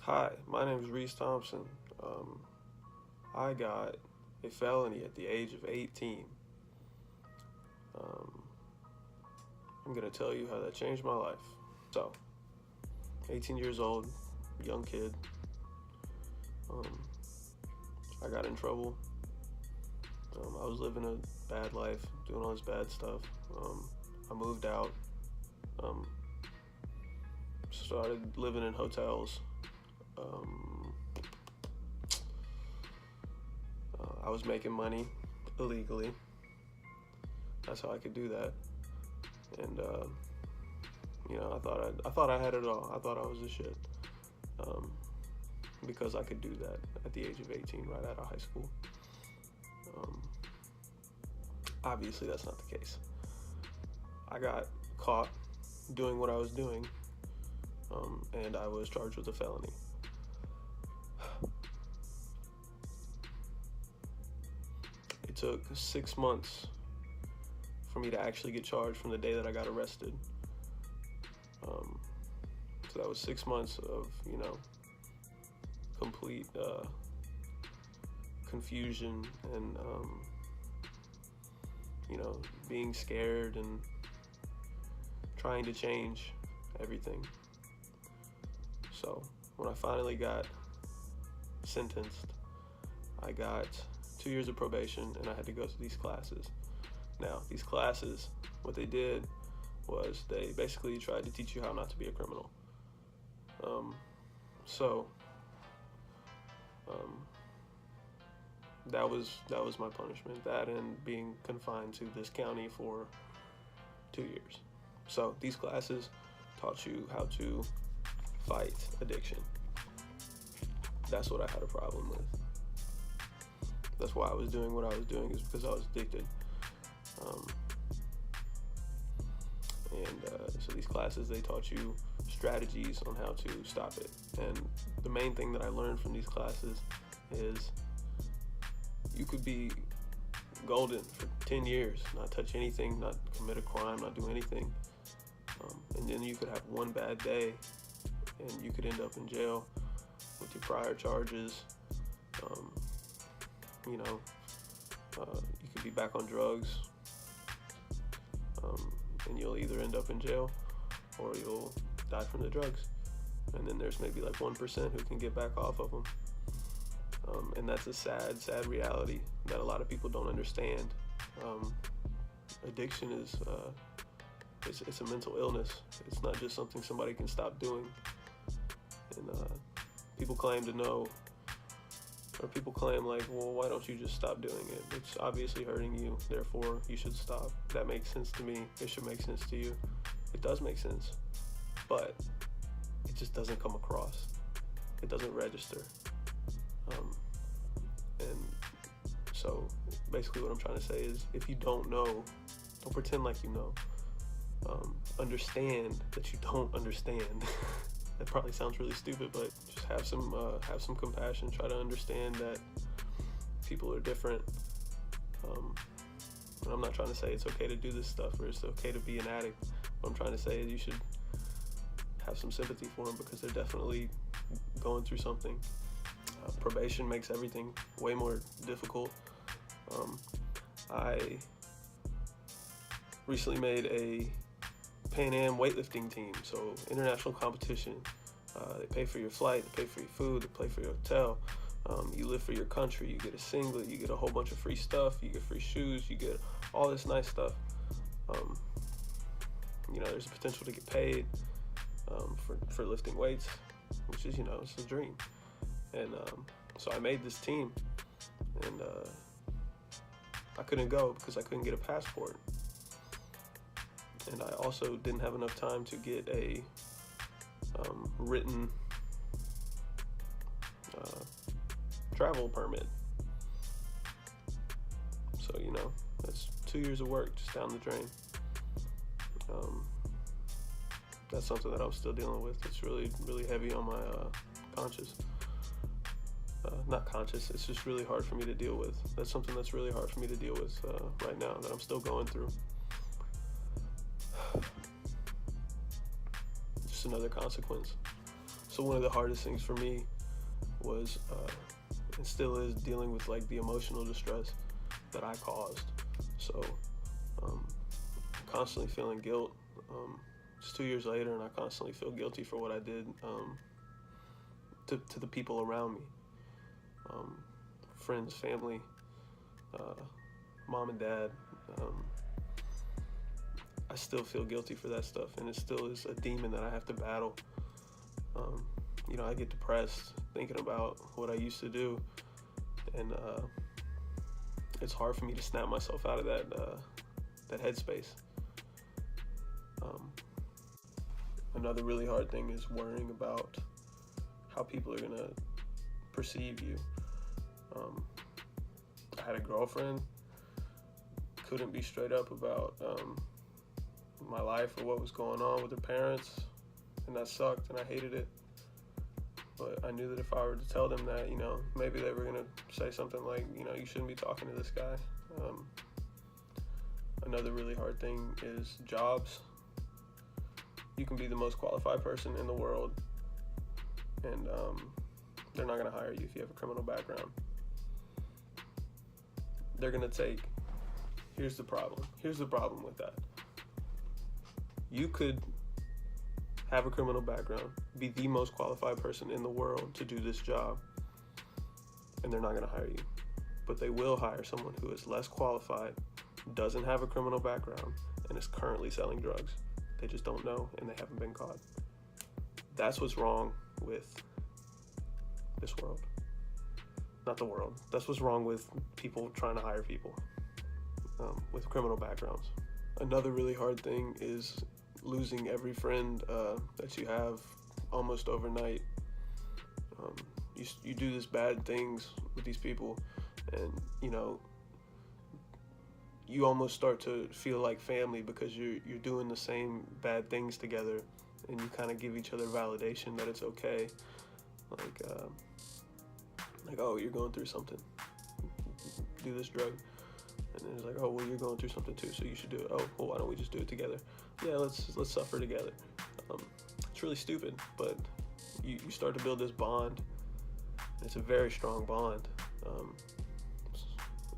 Hi, my name is Reese Thompson. Um, I got a felony at the age of 18. Um, I'm going to tell you how that changed my life. So, 18 years old, young kid. Um, I got in trouble. I was living a bad life, doing all this bad stuff. I moved out, um, started living in hotels. Um, I was making money illegally. That's how I could do that. And I thought I had it all. I thought I was the shit, because I could do that at the age of 18, right out of high school. Obviously, that's not the case. I got caught doing what I was doing, and I was charged with a felony. It took 6 months for me to actually get charged from the day that I got arrested. So that was 6 months of, complete confusion and, being scared and trying to change everything. So when I finally got sentenced, I got 2 years of probation and I had to go through these classes. Now, these classes, what they did was they basically tried to teach you how not to be a criminal. That was my punishment. That and being confined to this county for 2 years. So these classes taught you how to fight addiction. That's what I had a problem with. That's why I was doing what I was doing, is because I was addicted. So these classes, they taught you strategies on how to stop it. And the main thing that I learned from these classes is you could be golden for 10 years, not touch anything, not commit a crime, not do anything. And then you could have one bad day and you could end up in jail with your prior charges. You could be back on drugs, and you'll either end up in jail or you'll die from the drugs. And then there's maybe like 1% who can get back off of them. And that's a sad reality that a lot of people don't understand. Addiction is it's a mental illness. It's not just something somebody can stop doing. And people claim to know, or people claim like, well, why don't you just stop doing it? It's obviously hurting you, therefore you should stop. That makes sense to me. It should make sense to you. It does make sense, but it just doesn't come across. It doesn't register. And so basically what I'm trying to say is, if you don't know, don't pretend like you know. Understand that you don't understand. That probably sounds really stupid, but just have some compassion. Try to understand that people are different. And I'm not trying to say it's okay to do this stuff or it's okay to be an addict. What I'm trying to say is you should have some sympathy for them, because they're definitely going through something. Probation makes everything way more difficult. I recently made a Pan Am weightlifting team, so international competition. They pay for your flight, they pay for your food, they pay for your hotel. You live for your country, you get a singlet, you get a whole bunch of free stuff, you get free shoes, you get all this nice stuff. There's a potential to get paid for lifting weights, which is, it's a dream. And so I made this team, and I couldn't go because I couldn't get a passport. And I also didn't have enough time to get a written travel permit. So, that's 2 years of work just down the drain. That's something that I'm still dealing with. It's really, really heavy on my conscience. Not conscious, it's just really hard for me to deal with. That's something that's really hard for me to deal with right now, that I'm still going through. Just another consequence. So one of the hardest things for me was, and still is, dealing with like the emotional distress that I caused. So constantly feeling guilt. It's 2 years later, and I constantly feel guilty for what I did to the people around me, friends, family, mom and dad. I still feel guilty for that stuff, and it still is a demon that I have to battle. I get depressed thinking about what I used to do, and it's hard for me to snap myself out of that headspace. Another really hard thing is worrying about how people are gonna perceive you. I had a girlfriend, couldn't be straight up about my life or what was going on with her parents, and that sucked, and I hated it. But I knew that if I were to tell them that, maybe they were gonna say something like, you shouldn't be talking to this guy. Another really hard thing is jobs. You can be the most qualified person in the world, and they're not gonna hire you if you have a criminal background. They're gonna take, here's the problem with that. You could have a criminal background, be the most qualified person in the world to do this job, and they're not gonna hire you. But they will hire someone who is less qualified, doesn't have a criminal background, and is currently selling drugs. They just don't know, and they haven't been caught. That's what's wrong with this world. Not the world. That's what's wrong with people trying to hire people with criminal backgrounds. Another really hard thing is losing every friend that you have almost overnight. You do these bad things with these people, and you almost start to feel like family because you're doing the same bad things together, and you kind of give each other validation that it's okay. Like, oh, you're going through something, do this drug. And then it's like, oh, well, you're going through something too, so you should do it. Oh, well, why don't we just do it together? Yeah, let's suffer together. It's really stupid, but you start to build this bond. It's a very strong bond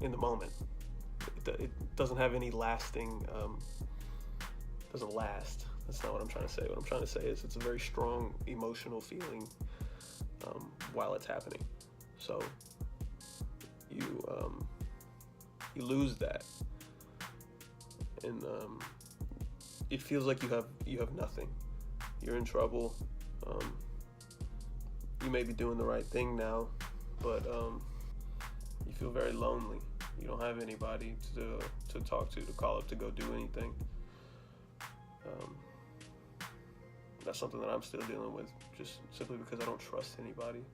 in the moment. It doesn't have any lasting, doesn't last. That's not what I'm trying to say. What I'm trying to say is it's a very strong emotional feeling while it's happening. So you lose that, and it feels like you have nothing. You're in trouble. You may be doing the right thing now, but you feel very lonely. You don't have anybody to talk to call up, to go do anything. That's something that I'm still dealing with, just simply because I don't trust anybody.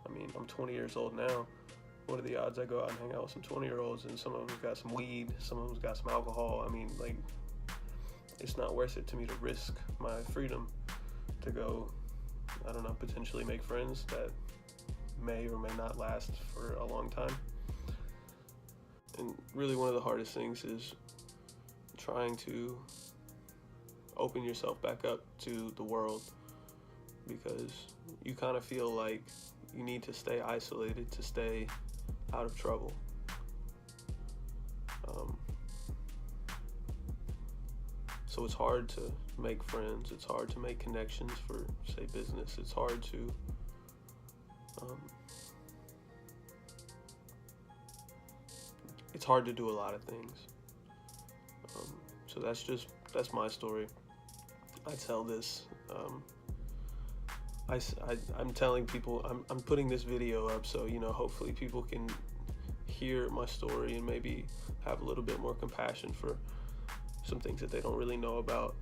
I mean, I'm 20 years old now. What are the odds I go out and hang out with some 20-year-olds and some of them got some weed, some of them got some alcohol? I mean, like, it's not worth it to me to risk my freedom to go, I don't know, potentially make friends that may or may not last for a long time. And really one of the hardest things is trying to open yourself back up to the world, because you kind of feel like you need to stay isolated to stay out of trouble. So it's hard to make friends. It's hard to make connections for, say, business. It's hard to do a lot of things. So that's my story. I tell this. I'm telling people, I'm putting this video up so, hopefully people can hear my story and maybe have a little bit more compassion for some things that they don't really know about.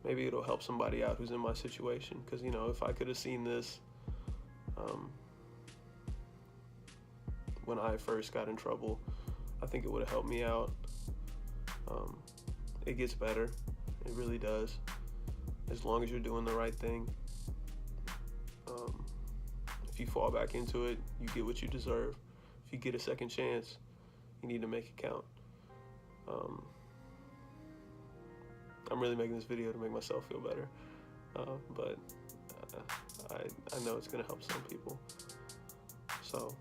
Maybe it'll help somebody out who's in my situation, because, if I could have seen this when I first got in trouble, I think it would have helped me out. It gets better. It really does. As long as you're doing the right thing. If you fall back into it, you get what you deserve. If you get a second chance, you need to make it count. I'm really making this video to make myself feel better, but I know it's gonna help some people. So